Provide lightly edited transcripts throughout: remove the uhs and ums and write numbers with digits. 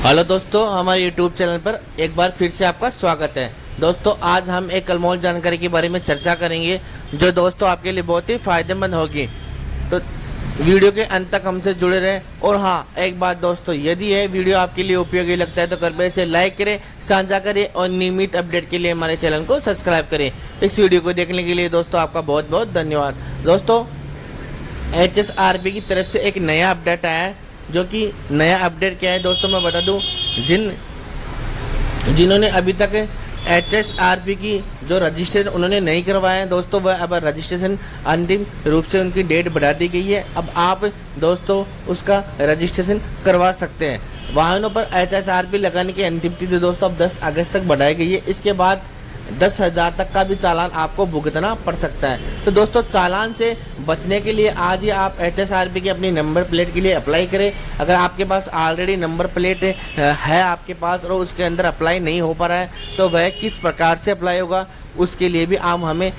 Hello दोस्तों, हमारे YouTube channel पर एक बार फिर से आपका स्वागत है। दोस्तों, आज हम एक अनमोल जानकारी के बारे में चर्चा करेंगे जो दोस्तों आपके लिए बहुत ही फायदेमंद होगी। तो वीडियो के अंत तक हमसे जुड़े रहें। और हाँ, एक बात दोस्तों, यदि यह वीडियो आपके लिए उपयोगी लगता है तो कृपया इसे लाइक करें, साझा करें और नियमित अपडेट के लिए हमारे चैनल को सब्सक्राइब करें। इस वीडियो को देखने के लिए दोस्तों आपका बहुत बहुत धन्यवाद। दोस्तों, HSRP की तरफ से एक नया अपडेट आया है। जो कि नया अपडेट क्या है दोस्तों, मैं बता दूं, जिन्होंने अभी तक HSRP की जो रजिस्ट्रेशन उन्होंने नहीं करवाया है दोस्तों, वह अब रजिस्ट्रेशन अंतिम रूप से उनकी डेट बढ़ा दी गई है। अब आप दोस्तों उसका रजिस्ट्रेशन करवा सकते हैं। वाहनों पर HSRP लगाने की अंतिम तिथि दोस्तों अब 10 अगस्त तक बढ़ाई गई है। इसके बाद 10,000 तक का भी चालान आपको भुगतना पड़ सकता है। तो दोस्तों, चालान से बचने के लिए आज ही आप HSRP की अपनी नंबर प्लेट के लिए अप्लाई करें। अगर आपके पास ऑलरेडी नंबर प्लेट है आपके पास और उसके अंदर अप्लाई नहीं हो पा रहा है तो वह किस प्रकार से अप्लाई होगा, उसके लिए भी आप हमें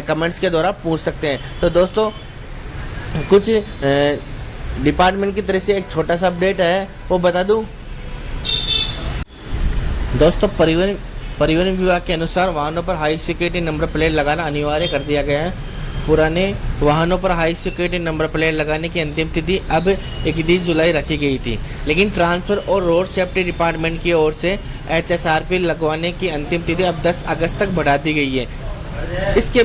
कमेंट्स के द्वारा पूछ सकते हैं। तो दोस्तों, कुछ डिपार्टमेंट की तरफ से एक छोटा सा अपडेट है, वो बता दूँ दोस्तों। परिवहन विभाग के अनुसार वाहनों पर हाई सिक्योरिटी नंबर प्लेट लगाना अनिवार्य कर दिया गया है। पुराने वाहनों पर हाई सिक्योरिटी नंबर प्लेट लगाने की अंतिम तिथि अब 31 जुलाई रखी गई थी, लेकिन ट्रांसफर और रोड सेफ्टी डिपार्टमेंट की ओर से HSRP लगवाने की अंतिम तिथि अब 10 अगस्त तक बढ़ा दी गई है। इसके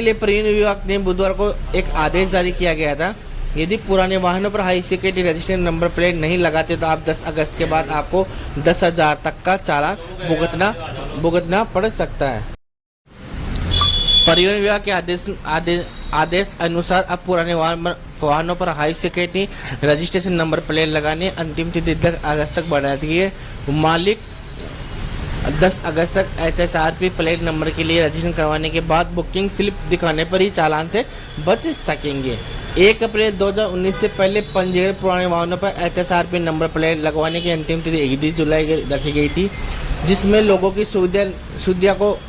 लिए परिवहन विभाग ने बुधवार को एक आदेश जारी किया गया था। यदि पुराने वाहनों पर high security registration number plate नहीं लगाते तो आप 10 अगस्त के बाद आपको 10,000 तक का चालान भुगतना पड़ सकता है। परिवहन विभाग के आदेश अनुसार अब पुराने वाहनों पर high security registration number plate लगाने अंतिम तिथि 10 अगस्त तक बढ़ा दी है। मालिक 10 अगस्त तक HSRP प्लेट नंबर के लिए रजिस्ट्रेशन करवाने के बाद बुकिंग स्लिप दिखाने पर ही चालान से बच सकेंगे। 1 अप्रैल 2019 से पहले पंजीकृत पुराने वाहनों पर HSRP नंबर प्लेट लगवाने की अंतिम तिथि 31 जुलाई रखी गई थी, जिसमें लोगों की सुविधा को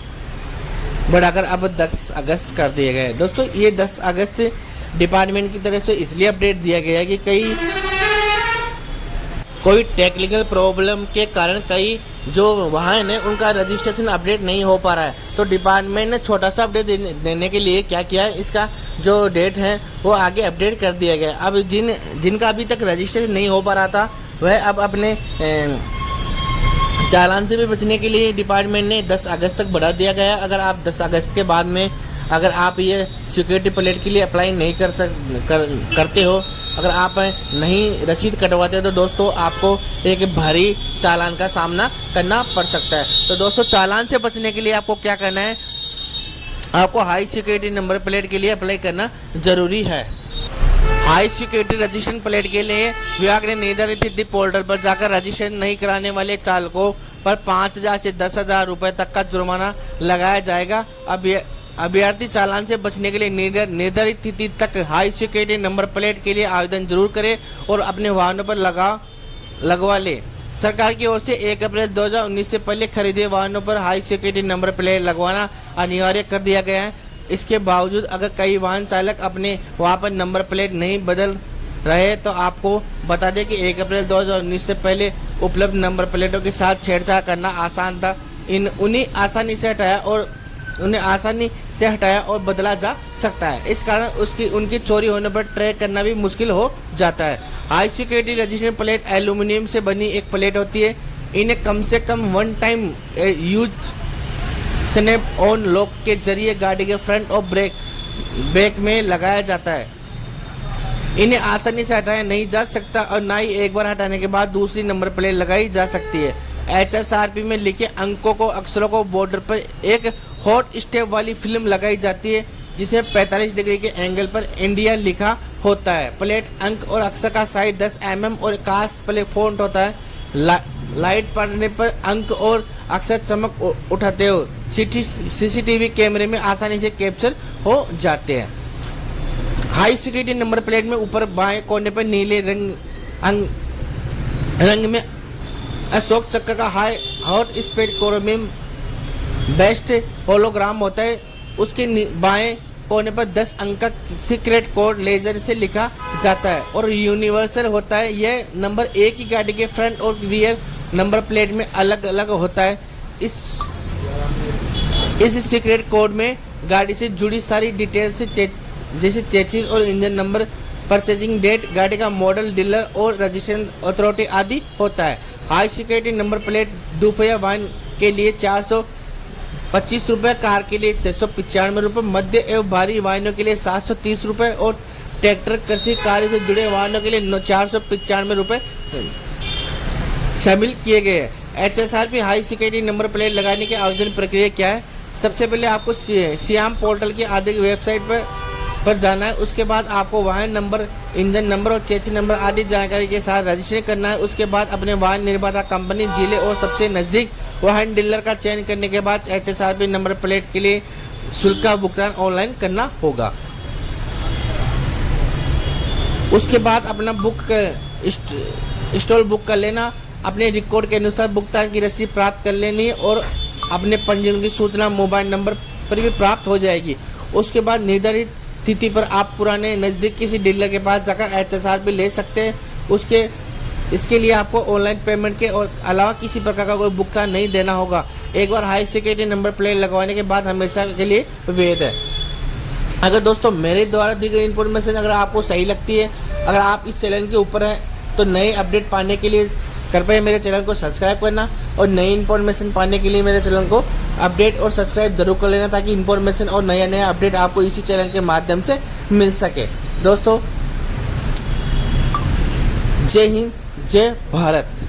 बढ़ाकर अब 10 अगस्त कर दिया गया है। दोस्तों, ये 10 अगस्त डिपार्टमेंट की तरफ से इसलिए अपडेट दिया गया है कि कोई टेक्निकल प्रॉब्लम के कारण कई जो वाहन है उनका रजिस्ट्रेशन अपडेट नहीं हो पा रहा है। तो डिपार्टमेंट ने छोटा सा अपडेट देने के लिए क्या किया है, इसका जो डेट है वो आगे अपडेट कर दिया गया। अब जिनका अभी तक रजिस्ट्रेशन नहीं हो पा रहा था वह अब अपने चालान से भी बचने के लिए डिपार्टमेंट ने 10 अगस्त तक बढ़ा दिया गया। अगर आप 10 अगस्त के बाद में अगर आप ये सिक्योरिटी प्लेट के लिए अप्लाई नहीं करते हो, अगर आप नहीं रसीद कटवाते हो तो दोस्तों आपको एक भारी चालान का सामना करना पड़ सकता है। तो दोस्तों, चालान से बचने के लिए आपको क्या करना है, आपको हाई सिक्योरिटी नंबर प्लेट के लिए अप्लाई करना जरूरी है। हाई सिक्योरिटी रजिस्ट्रेशन प्लेट के लिए विभाग ने निर्धारित तिथि पोर्टल पर जाकर रजिस्ट्रेशन नहीं कराने वाले चालकों पर 5,000 से 10,000 रुपये तक का जुर्माना लगाया जाएगा। अभ्यर्थी चालान से बचने के लिए निर्धारित तिथि तक हाई सिक्योरिटी नंबर प्लेट के लिए आवेदन जरूर करें और अपने वाहनों पर लगवा ले। सरकार की ओर से 1 अप्रैल 2019 से पहले खरीदे वाहनों पर हाई सिक्योरिटी नंबर प्लेट लगवाना अनिवार्य कर दिया गया है। इसके बावजूद अगर कई वाहन चालक अपने वहाँ पर नंबर प्लेट नहीं बदल रहे तो आपको बता दें कि 1 अप्रैल 2019 से पहले उपलब्ध नंबर प्लेटों के साथ छेड़छाड़ करना आसान था। उन्हें आसानी से हटाया और बदला जा सकता है। इस कारण उनकी चोरी होने पर ट्रैक करना भी मुश्किल हो जाता है। High security registration plate aluminium से बनी एक प्लेट होती है। इन्हें कम से कम 1 time use snap on lock के जरिए गाड़ी के फ्रंट और बैक में लगाया जाता है। इन्हें आसानी से हटाया नहीं जा सकता और ना ही एक बार हटाने के बाद दूसरी नंबर प्लेट लगाई जा सकती है। HSRP में लिखे अंकों को अक्षरों को बॉर्डर पर एक हॉट स्टेप वाली फिल्म लगाई जाती है, जिसमें 45 डिग्री के एंगल पर इंडिया लिखा होता है। प्लेट अंक और अक्षर का साइज 10 mm और कास्ट प्लेट फॉन्ट होता है। लाइट पड़ने पर अंक और अक्षर चमक उठाते हो CCTV कैमरे में आसानी से कैप्चर हो जाते हैं। हाई सिक्योरिटी नंबर प्लेट में ऊपर बाएं कोने पर नीले रंग में अशोक चक्र का hot speed chromium best hologram होता है। उसके बाएं कोने पर 10 अंक का सीक्रेट कोड लेजर से लिखा जाता है और यूनिवर्सल होता है। यह नंबर एक ही गाड़ी के फ्रंट और रियर नंबर प्लेट में अलग अलग होता है। इस सीक्रेट कोड में गाड़ी से जुड़ी सारी डिटेल्स जैसे चेसिस और इंजन नंबर, परचेजिंग डेट, गाड़ी का मॉडल, डीलर और रजिस्ट्रेशन अथॉरिटी आदि होता है। हाई सिक्योरिटी नंबर प्लेट दोपहिया वाहन के लिए 425 रुपये, कार के लिए 695 रुपये, मध्य एवं भारी वाहनों के लिए 730 रुपये और ट्रैक्टर, कृषि कार्य से जुड़े वाहनों के लिए 495 रुपये शामिल किए गए हैं। HSRP high security number plate लगाने की आवेदन प्रक्रिया क्या है? सबसे पहले आपको सियाम पोर्टल की आधिकारिक वेबसाइट पर जाना है। उसके बाद आपको वाहन नंबर, इंजन नंबर और चेसी नंबर आदि जानकारी के साथ रजिस्ट्रेशन करना है। उसके बाद अपने वाहन निर्माता कंपनी, जिले और सबसे नज़दीक वाहन डीलर का चयन करने के बाद HSRP नंबर प्लेट के लिए शुल्क का भुगतान ऑनलाइन करना होगा। उसके बाद अपना स्टॉल बुक कर लेना, अपने रिकॉर्ड के अनुसार भुगतान की रसीद प्राप्त कर लेनी है और अपने पंजीकरण की सूचना मोबाइल नंबर पर भी प्राप्त हो जाएगी। उसके बाद निर्धारित तिथि पर आप पुराने नज़दीक किसी डीलर के पास जाकर HSRP ले सकते हैं। इसके लिए आपको ऑनलाइन पेमेंट के अलावा किसी प्रकार का कोई भुगतान नहीं देना होगा। एक बार हाई सिक्योरिटी नंबर प्लेट लगवाने के बाद हमेशा के लिए वैध है। अगर दोस्तों मेरे द्वारा दी गई इन्फॉर्मेशन अगर आपको सही लगती है, अगर आप इस चैनल के ऊपर हैं, तो नए अपडेट पाने के लिए कृपया मेरे चैनल को सब्सक्राइब करना और नई इन्फॉर्मेशन पाने के लिए मेरे चैनल को अपडेट और सब्सक्राइब जरूर कर लेना, ताकि इन्फॉर्मेशन और नया अपडेट आपको इसी चैनल के माध्यम से मिल सके। दोस्तों जय हिंद, जय भारत।